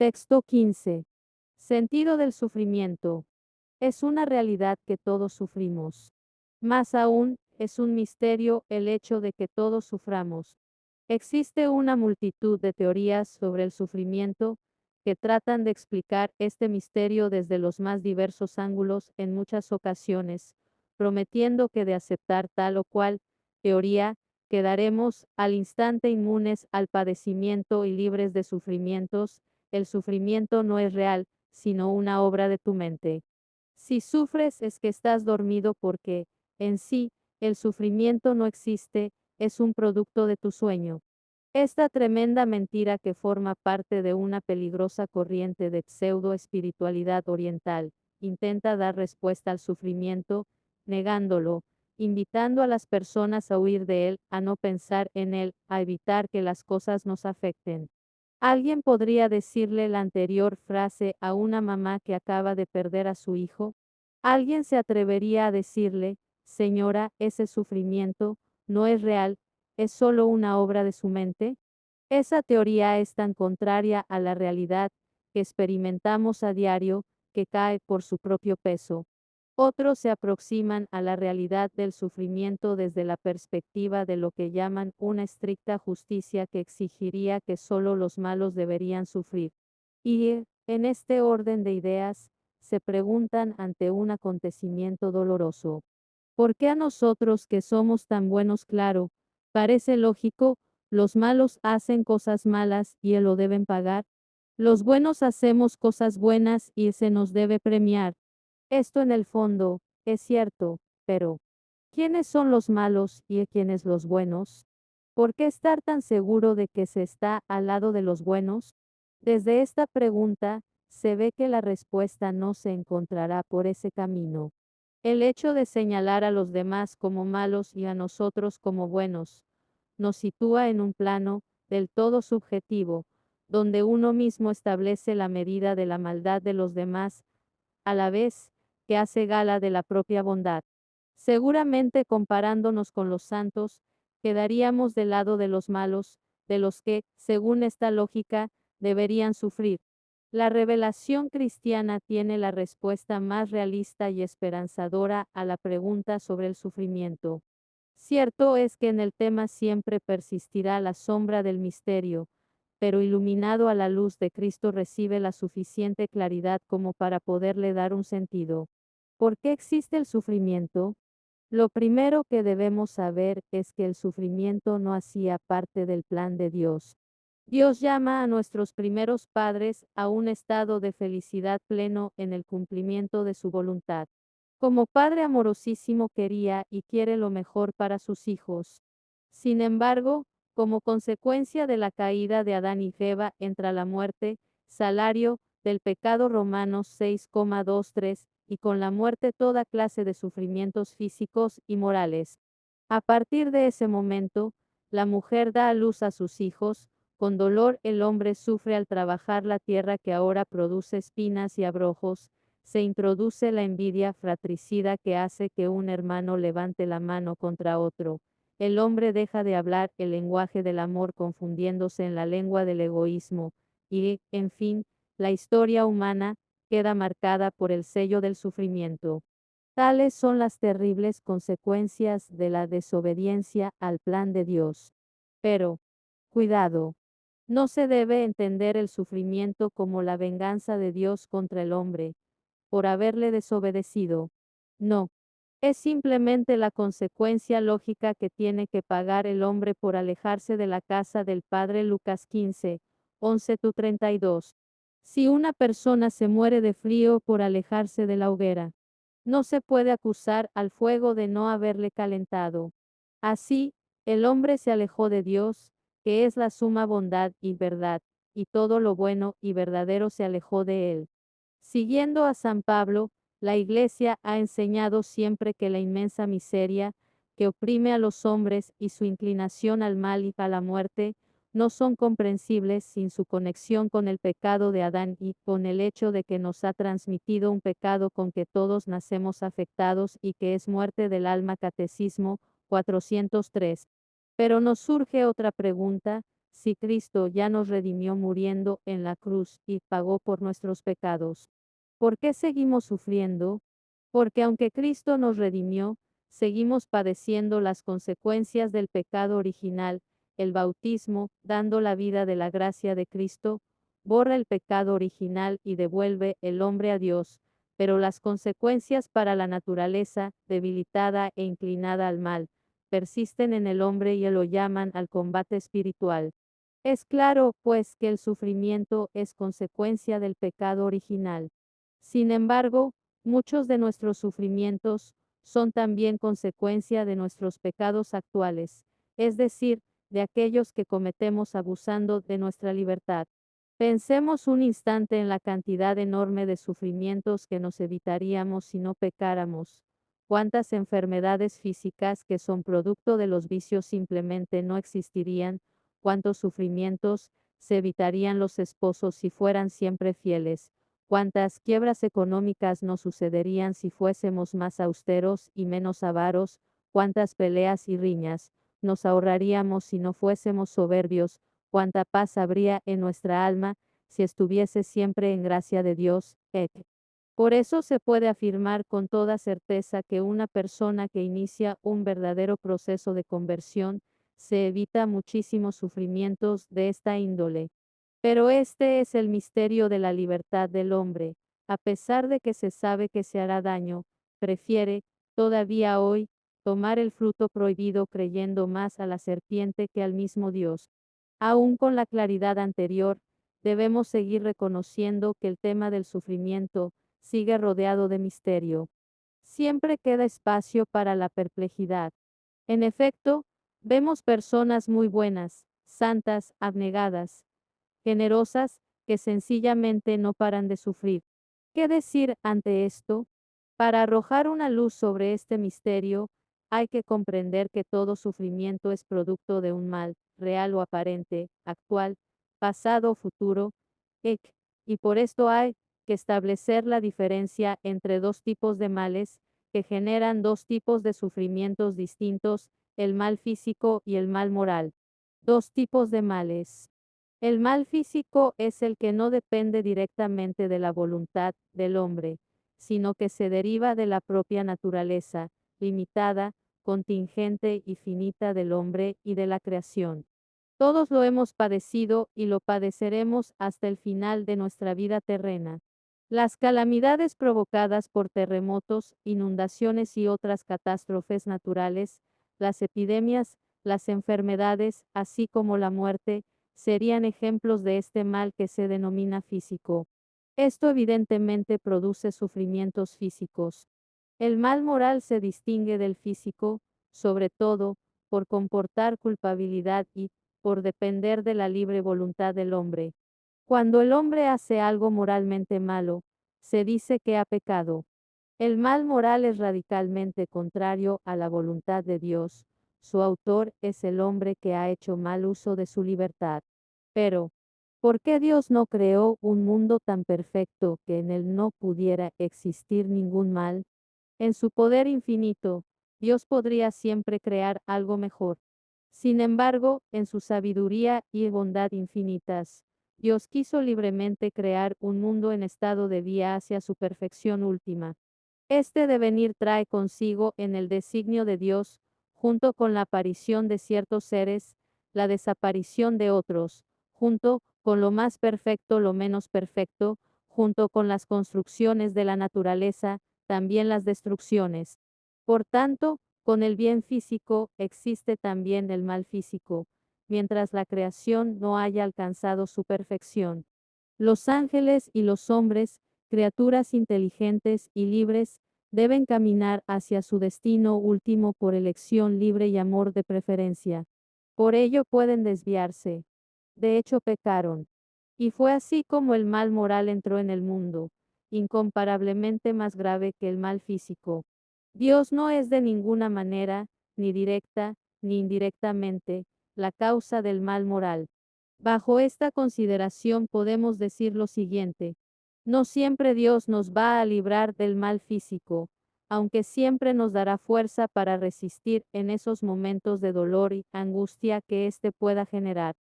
Texto 15. Sentido del sufrimiento. Es una realidad que todos sufrimos. Más aún, es un misterio el hecho de que todos suframos. Existe una multitud de teorías sobre el sufrimiento que tratan de explicar este misterio desde los más diversos ángulos en muchas ocasiones, prometiendo que de aceptar tal o cual teoría, quedaremos al instante inmunes al padecimiento y libres de sufrimientos. El sufrimiento no es real, sino una obra de tu mente. Si sufres es que estás dormido porque, en sí, el sufrimiento no existe, es un producto de tu sueño. Esta tremenda mentira que forma parte de una peligrosa corriente de pseudo-espiritualidad oriental, intenta dar respuesta al sufrimiento, negándolo, invitando a las personas a huir de él, a no pensar en él, a evitar que las cosas nos afecten. ¿Alguien podría decirle la anterior frase a una mamá que acaba de perder a su hijo? ¿Alguien se atrevería a decirle, señora, ese sufrimiento no es real, es solo una obra de su mente? Esa teoría es tan contraria a la realidad que experimentamos a diario que cae por su propio peso. Otros se aproximan a la realidad del sufrimiento desde la perspectiva de lo que llaman una estricta justicia que exigiría que solo los malos deberían sufrir. Y, en este orden de ideas, se preguntan ante un acontecimiento doloroso. ¿Por qué a nosotros que somos tan buenos? Claro, parece lógico, los malos hacen cosas malas y lo deben pagar. Los buenos hacemos cosas buenas y se nos debe premiar. Esto en el fondo, es cierto, pero ¿quiénes son los malos y quiénes los buenos? ¿Por qué estar tan seguro de que se está al lado de los buenos? Desde esta pregunta, se ve que la respuesta no se encontrará por ese camino. El hecho de señalar a los demás como malos y a nosotros como buenos, nos sitúa en un plano del todo subjetivo, donde uno mismo establece la medida de la maldad de los demás, a la vez que hace gala de la propia bondad. Seguramente comparándonos con los santos, quedaríamos del lado de los malos, de los que, según esta lógica, deberían sufrir. La revelación cristiana tiene la respuesta más realista y esperanzadora a la pregunta sobre el sufrimiento. Cierto es que en el tema siempre persistirá la sombra del misterio, pero iluminado a la luz de Cristo recibe la suficiente claridad como para poderle dar un sentido. ¿Por qué existe el sufrimiento? Lo primero que debemos saber es que el sufrimiento no hacía parte del plan de Dios. Dios llama a nuestros primeros padres a un estado de felicidad pleno en el cumplimiento de su voluntad. Como Padre amorosísimo quería y quiere lo mejor para sus hijos. Sin embargo, como consecuencia de la caída de Adán y Eva entra la muerte, salario del pecado Romanos 6,23, y con la muerte toda clase de sufrimientos físicos y morales. A partir de ese momento, la mujer da a luz a sus hijos, con dolor el hombre sufre al trabajar la tierra que ahora produce espinas y abrojos, se introduce la envidia fratricida que hace que un hermano levante la mano contra otro. El hombre deja de hablar el lenguaje del amor confundiéndose en la lengua del egoísmo, y, en fin, la historia humana queda marcada por el sello del sufrimiento. Tales son las terribles consecuencias de la desobediencia al plan de Dios. Pero, cuidado, no se debe entender el sufrimiento como la venganza de Dios contra el hombre, por haberle desobedecido. No, es simplemente la consecuencia lógica que tiene que pagar el hombre por alejarse de la casa del Padre. Lucas 15, 11-32. Si una persona se muere de frío por alejarse de la hoguera, no se puede acusar al fuego de no haberle calentado. Así, el hombre se alejó de Dios, que es la suma bondad y verdad, y todo lo bueno y verdadero se alejó de él. Siguiendo a San Pablo, la Iglesia ha enseñado siempre que la inmensa miseria que oprime a los hombres y su inclinación al mal y a la muerte no son comprensibles sin su conexión con el pecado de Adán y con el hecho de que nos ha transmitido un pecado con que todos nacemos afectados y que es muerte del alma. Catecismo 403. Pero nos surge otra pregunta: si Cristo ya nos redimió muriendo en la cruz y pagó por nuestros pecados? ¿Por qué seguimos sufriendo? Porque aunque Cristo nos redimió, seguimos padeciendo las consecuencias del pecado original. El bautismo, dando la vida de la gracia de Cristo, borra el pecado original y devuelve el hombre a Dios, pero las consecuencias para la naturaleza, debilitada e inclinada al mal, persisten en el hombre y lo llaman al combate espiritual. Es claro, pues, que el sufrimiento es consecuencia del pecado original. Sin embargo, muchos de nuestros sufrimientos son también consecuencia de nuestros pecados actuales, es decir, de aquellos que cometemos abusando de nuestra libertad. Pensemos un instante en la cantidad enorme de sufrimientos que nos evitaríamos si no pecáramos. Cuántas enfermedades físicas que son producto de los vicios simplemente no existirían, cuántos sufrimientos se evitarían los esposos si fueran siempre fieles, cuántas quiebras económicas no sucederían si fuésemos más austeros y menos avaros, cuántas peleas y riñas nos ahorraríamos si no fuésemos soberbios, cuánta paz habría en nuestra alma si estuviese siempre en gracia de Dios. Por eso se puede afirmar con toda certeza que una persona que inicia un verdadero proceso de conversión se evita muchísimos sufrimientos de esta índole. Pero este es el misterio de la libertad del hombre. A pesar de que se sabe que se hará daño, prefiere, todavía hoy, tomar el fruto prohibido creyendo más a la serpiente que al mismo Dios. Aún con la claridad anterior, debemos seguir reconociendo que el tema del sufrimiento sigue rodeado de misterio. Siempre queda espacio para la perplejidad. En efecto, vemos personas muy buenas, santas, abnegadas, generosas, que sencillamente no paran de sufrir. ¿Qué decir ante esto? Para arrojar una luz sobre este misterio, hay que comprender que todo sufrimiento es producto de un mal, real o aparente, actual, pasado o futuro, y por esto hay que establecer la diferencia entre dos tipos de males, que generan dos tipos de sufrimientos distintos, el mal físico y el mal moral. Dos tipos de males. El mal físico es el que no depende directamente de la voluntad del hombre, sino que se deriva de la propia naturaleza, limitada, contingente y finita del hombre y de la creación. Todos lo hemos padecido y lo padeceremos hasta el final de nuestra vida terrena. Las calamidades provocadas por terremotos, inundaciones y otras catástrofes naturales, las epidemias, las enfermedades, así como la muerte, serían ejemplos de este mal que se denomina físico. Esto evidentemente produce sufrimientos físicos. El mal moral se distingue del físico, sobre todo, por comportar culpabilidad y, por depender de la libre voluntad del hombre. Cuando el hombre hace algo moralmente malo, se dice que ha pecado. El mal moral es radicalmente contrario a la voluntad de Dios. Su autor es el hombre que ha hecho mal uso de su libertad. Pero, ¿por qué Dios no creó un mundo tan perfecto que en él no pudiera existir ningún mal? En su poder infinito, Dios podría siempre crear algo mejor. Sin embargo, en su sabiduría y bondad infinitas, Dios quiso libremente crear un mundo en estado de vía hacia su perfección última. Este devenir trae consigo en el designio de Dios, junto con la aparición de ciertos seres, la desaparición de otros, junto con lo más perfecto, lo menos perfecto, junto con las construcciones de la naturaleza, también las destrucciones. Por tanto, con el bien físico existe también el mal físico, mientras la creación no haya alcanzado su perfección. Los ángeles y los hombres, criaturas inteligentes y libres, deben caminar hacia su destino último por elección libre y amor de preferencia. Por ello pueden desviarse. De hecho pecaron. Y fue así como el mal moral entró en el mundo, incomparablemente más grave que el mal físico. Dios no es de ninguna manera, ni directa, ni indirectamente, la causa del mal moral. Bajo esta consideración podemos decir lo siguiente: no siempre Dios nos va a librar del mal físico, aunque siempre nos dará fuerza para resistir en esos momentos de dolor y angustia que éste pueda generar.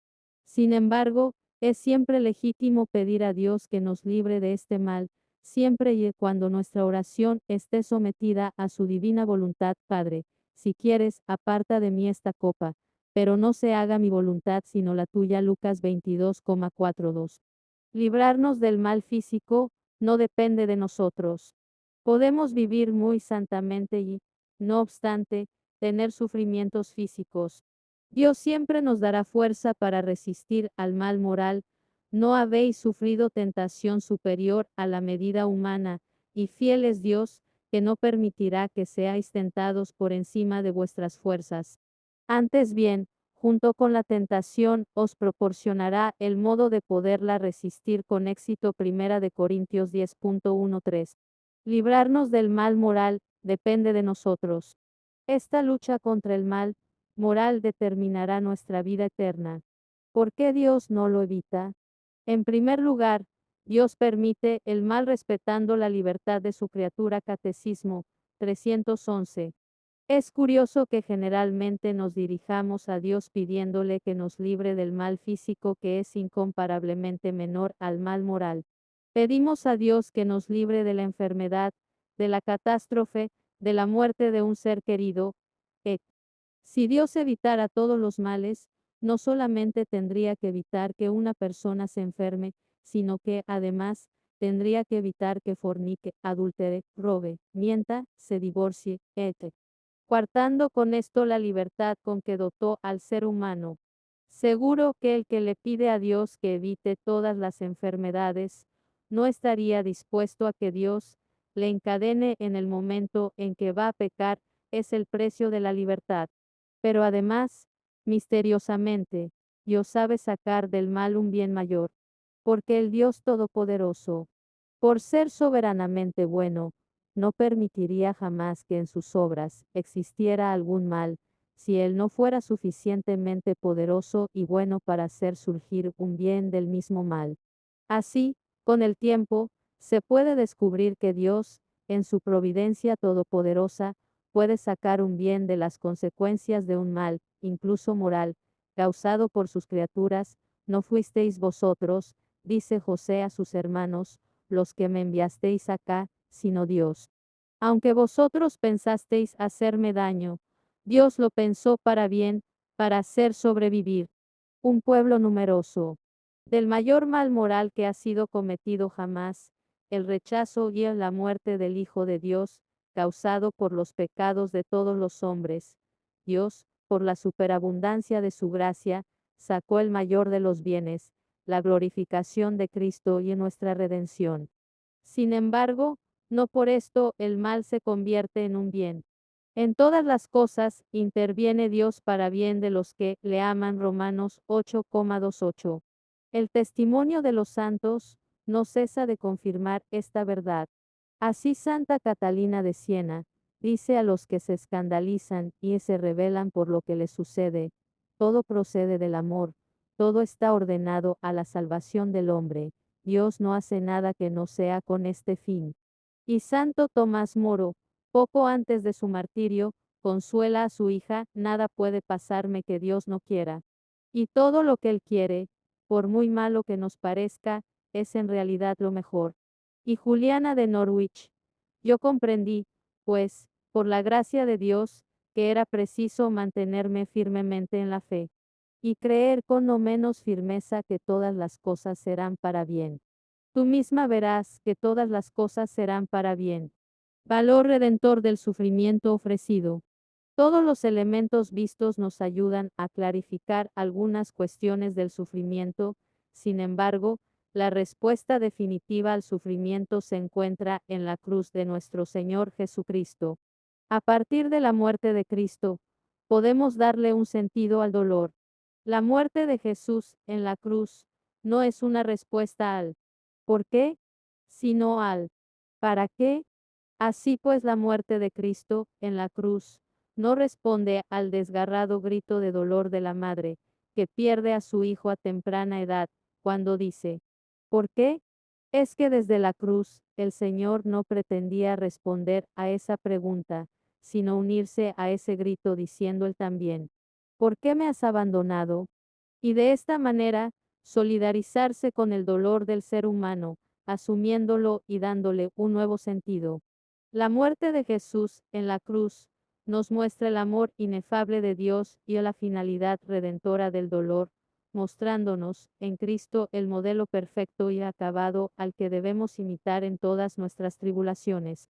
Sin embargo, es siempre legítimo pedir a Dios que nos libre de este mal, siempre y cuando nuestra oración esté sometida a su divina voluntad. Padre, si quieres, aparta de mí esta copa, pero no se haga mi voluntad sino la tuya. Lucas 22,42. Librarnos del mal físico no depende de nosotros. Podemos vivir muy santamente y, no obstante, tener sufrimientos físicos. Dios siempre nos dará fuerza para resistir al mal moral. No habéis sufrido tentación superior a la medida humana, y fiel es Dios, que no permitirá que seáis tentados por encima de vuestras fuerzas. Antes bien, junto con la tentación, os proporcionará el modo de poderla resistir con éxito. Primera de Corintios 10,13. Librarnos del mal moral depende de nosotros. Esta lucha contra el mal moral determinará nuestra vida eterna. ¿Por qué Dios no lo evita? En primer lugar, Dios permite el mal respetando la libertad de su criatura. Catecismo 311. Es curioso que generalmente nos dirijamos a Dios pidiéndole que nos libre del mal físico, que es incomparablemente menor al mal moral. Pedimos a Dios que nos libre de la enfermedad, de la catástrofe, de la muerte de un ser querido. E. Si Dios evitara todos los males, no solamente tendría que evitar que una persona se enferme, sino que, además, tendría que evitar que fornique, adultere, robe, mienta, se divorcie, etc., coartando con esto la libertad con que dotó al ser humano. Seguro que el que le pide a Dios que evite todas las enfermedades, no estaría dispuesto a que Dios le encadene en el momento en que va a pecar. Es el precio de la libertad. Pero además, misteriosamente, Dios sabe sacar del mal un bien mayor, porque el Dios Todopoderoso, por ser soberanamente bueno, no permitiría jamás que en sus obras existiera algún mal, si Él no fuera suficientemente poderoso y bueno para hacer surgir un bien del mismo mal. Así, con el tiempo, se puede descubrir que Dios, en su providencia todopoderosa, puede sacar un bien de las consecuencias de un mal, incluso moral, causado por sus criaturas. No fuisteis vosotros, dice José a sus hermanos, los que me enviasteis acá, sino Dios. Aunque vosotros pensasteis hacerme daño, Dios lo pensó para bien, para hacer sobrevivir un pueblo numeroso. Del mayor mal moral que ha sido cometido jamás, el rechazo y la muerte del Hijo de Dios, causado por los pecados de todos los hombres. Dios, por la superabundancia de su gracia, sacó el mayor de los bienes, la glorificación de Cristo y nuestra redención. Sin embargo, no por esto el mal se convierte en un bien. En todas las cosas interviene Dios para bien de los que le aman. Romanos 8,28. El testimonio de los santos no cesa de confirmar esta verdad. Así Santa Catalina de Siena dice a los que se escandalizan y se rebelan por lo que les sucede: todo procede del amor, todo está ordenado a la salvación del hombre, Dios no hace nada que no sea con este fin. Y Santo Tomás Moro, poco antes de su martirio, consuela a su hija: nada puede pasarme que Dios no quiera. Y todo lo que Él quiere, por muy malo que nos parezca, es en realidad lo mejor. Y Juliana de Norwich: yo comprendí, pues, por la gracia de Dios, que era preciso mantenerme firmemente en la fe, y creer con no menos firmeza que todas las cosas serán para bien. Tú misma verás que todas las cosas serán para bien. Valor redentor del sufrimiento ofrecido. Todos los elementos vistos nos ayudan a clarificar algunas cuestiones del sufrimiento. Sin embargo, la respuesta definitiva al sufrimiento se encuentra en la cruz de nuestro Señor Jesucristo. A partir de la muerte de Cristo, podemos darle un sentido al dolor. La muerte de Jesús en la cruz no es una respuesta al ¿por qué?, sino al ¿para qué? Así pues, la muerte de Cristo en la cruz no responde al desgarrado grito de dolor de la madre, que pierde a su hijo a temprana edad, cuando dice: ¿por qué? Es que desde la cruz, el Señor no pretendía responder a esa pregunta, sino unirse a ese grito diciendo él también: ¿por qué me has abandonado? y de esta manera, solidarizarse con el dolor del ser humano, asumiéndolo y dándole un nuevo sentido. La muerte de Jesús en la cruz nos muestra el amor inefable de Dios y la finalidad redentora del dolor, mostrándonos en Cristo el modelo perfecto y acabado al que debemos imitar en todas nuestras tribulaciones.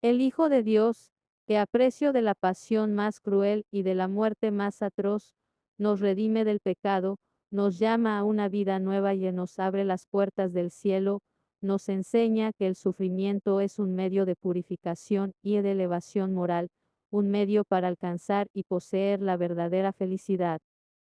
El Hijo de Dios, que a precio de la pasión más cruel y de la muerte más atroz, nos redime del pecado, nos llama a una vida nueva y nos abre las puertas del cielo, nos enseña que el sufrimiento es un medio de purificación y de elevación moral, un medio para alcanzar y poseer la verdadera felicidad.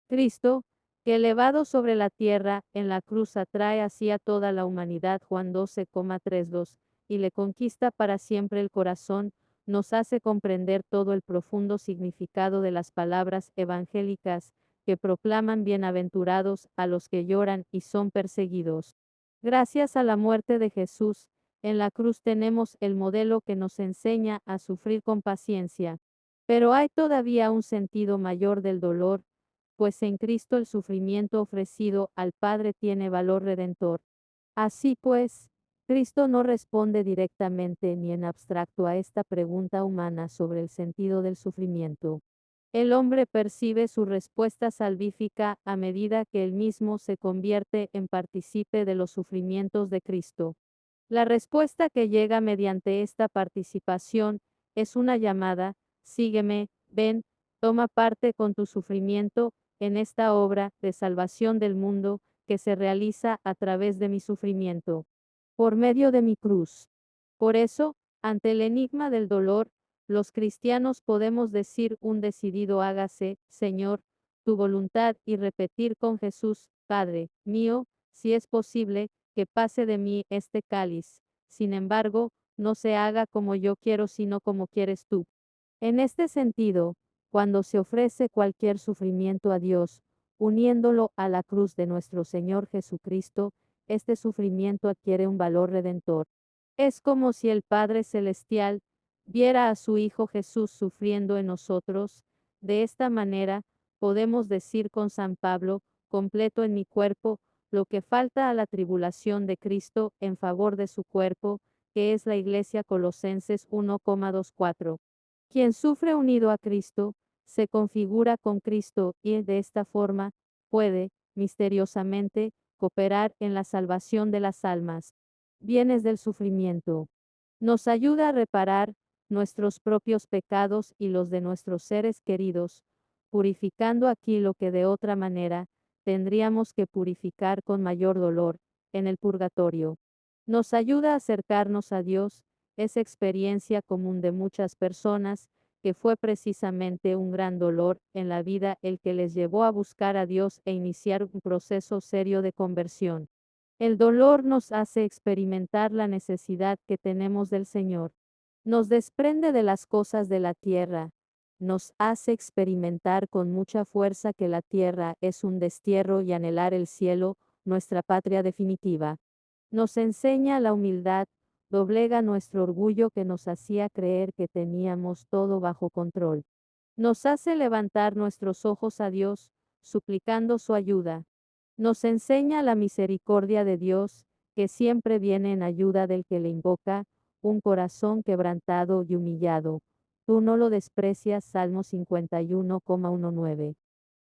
Cristo, que elevado sobre la tierra, en la cruz atrae así a toda la humanidad Juan 12,32, y le conquista para siempre el corazón, nos hace comprender todo el profundo significado de las palabras evangélicas que proclaman bienaventurados a los que lloran y son perseguidos. Gracias a la muerte de Jesús, en la cruz tenemos el modelo que nos enseña a sufrir con paciencia. Pero hay todavía un sentido mayor del dolor, pues en Cristo el sufrimiento ofrecido al Padre tiene valor redentor. Así pues, Cristo no responde directamente ni en abstracto a esta pregunta humana sobre el sentido del sufrimiento. El hombre percibe su respuesta salvífica a medida que él mismo se convierte en partícipe de los sufrimientos de Cristo. La respuesta que llega mediante esta participación es una llamada: sígueme, ven, toma parte con tu sufrimiento en esta obra de salvación del mundo que se realiza a través de mi sufrimiento, por medio de mi cruz. Por eso, ante el enigma del dolor, los cristianos podemos decir un decidido hágase, Señor, tu voluntad, y repetir con Jesús: Padre mío, si es posible, que pase de mí este cáliz. Sin embargo, no se haga como yo quiero, sino como quieres tú. En este sentido, cuando se ofrece cualquier sufrimiento a Dios, uniéndolo a la cruz de nuestro Señor Jesucristo, este sufrimiento adquiere un valor redentor. Es como si el Padre Celestial viera a su Hijo Jesús sufriendo en nosotros. De esta manera, podemos decir con San Pablo: completo en mi cuerpo lo que falta a la tribulación de Cristo en favor de su cuerpo, que es la Iglesia. Colosenses 1,24. Quien sufre unido a Cristo, se configura con Cristo y de esta forma puede, misteriosamente, cooperar en la salvación de las almas. Bienes del sufrimiento. Nos ayuda a reparar nuestros propios pecados y los de nuestros seres queridos, purificando aquí lo que de otra manera tendríamos que purificar con mayor dolor en el purgatorio. Nos ayuda a acercarnos a Dios, esa experiencia común de muchas personas, que fue precisamente un gran dolor en la vida el que les llevó a buscar a Dios e iniciar un proceso serio de conversión. El dolor nos hace experimentar la necesidad que tenemos del Señor. Nos desprende de las cosas de la tierra, nos hace experimentar con mucha fuerza que la tierra es un destierro y anhelar el cielo, nuestra patria definitiva. Nos enseña la humildad, doblega nuestro orgullo que nos hacía creer que teníamos todo bajo control. Nos hace levantar nuestros ojos a Dios, suplicando su ayuda. Nos enseña la misericordia de Dios, que siempre viene en ayuda del que le invoca, un corazón quebrantado y humillado. Tú no lo desprecias. Salmo 51,19.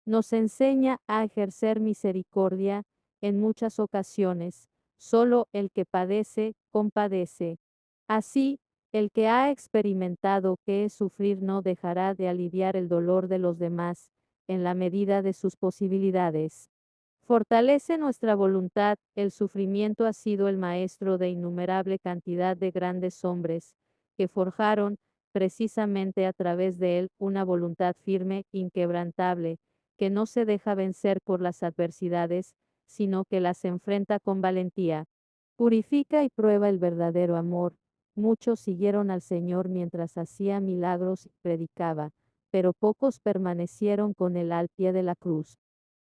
Nos enseña a ejercer misericordia en muchas ocasiones. Solo el que padece, compadece. Así, el que ha experimentado qué es sufrir no dejará de aliviar el dolor de los demás, en la medida de sus posibilidades. Fortalece nuestra voluntad. El sufrimiento ha sido el maestro de innumerable cantidad de grandes hombres, que forjaron, precisamente a través de él, una voluntad firme, inquebrantable, que no se deja vencer por las adversidades, sino que las enfrenta con valentía. Purifica y prueba el verdadero amor. Muchos siguieron al Señor mientras hacía milagros y predicaba, pero pocos permanecieron con él al pie de la cruz.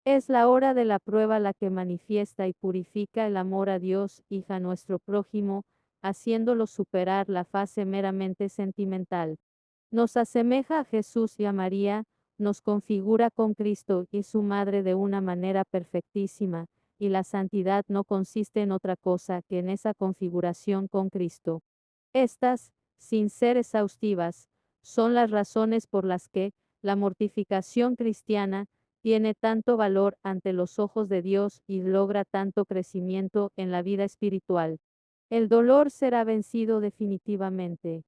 Es la hora de la prueba la que manifiesta y purifica el amor a Dios y a nuestro prójimo, haciéndolo superar la fase meramente sentimental. Nos asemeja a Jesús y a María, nos configura con Cristo y su Madre de una manera perfectísima, y la santidad no consiste en otra cosa que en esa configuración con Cristo. Estas, sin ser exhaustivas, son las razones por las que la mortificación cristiana tiene tanto valor ante los ojos de Dios y logra tanto crecimiento en la vida espiritual. El dolor será vencido definitivamente.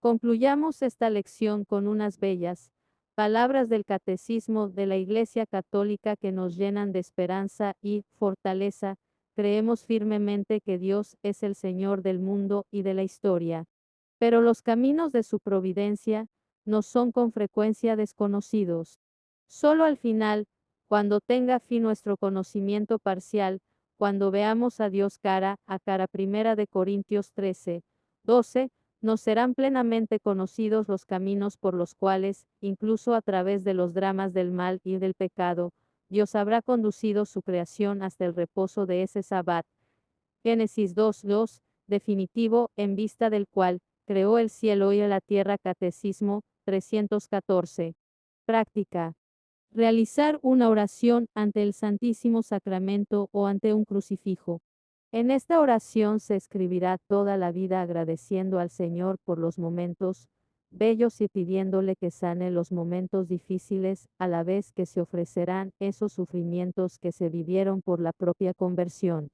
Concluyamos esta lección con unas bellas palabras del Catecismo de la Iglesia Católica que nos llenan de esperanza y fortaleza. Creemos firmemente que Dios es el Señor del mundo y de la historia, pero los caminos de su providencia nos son con frecuencia desconocidos. Solo al final, cuando tenga fin nuestro conocimiento parcial, cuando veamos a Dios cara a cara, Primera de Corintios 13, 12, nos serán plenamente conocidos los caminos por los cuales, incluso a través de los dramas del mal y del pecado, Dios habrá conducido su creación hasta el reposo de ese Sabbat. Génesis 2:2, definitivo, en vista del cual creó el cielo y la tierra. Catecismo 314. Práctica. Realizar una oración ante el Santísimo Sacramento o ante un crucifijo. En esta oración se escribirá toda la vida agradeciendo al Señor por los momentos bellos y pidiéndole que sane los momentos difíciles, a la vez que se ofrecerán esos sufrimientos que se vivieron por la propia conversión.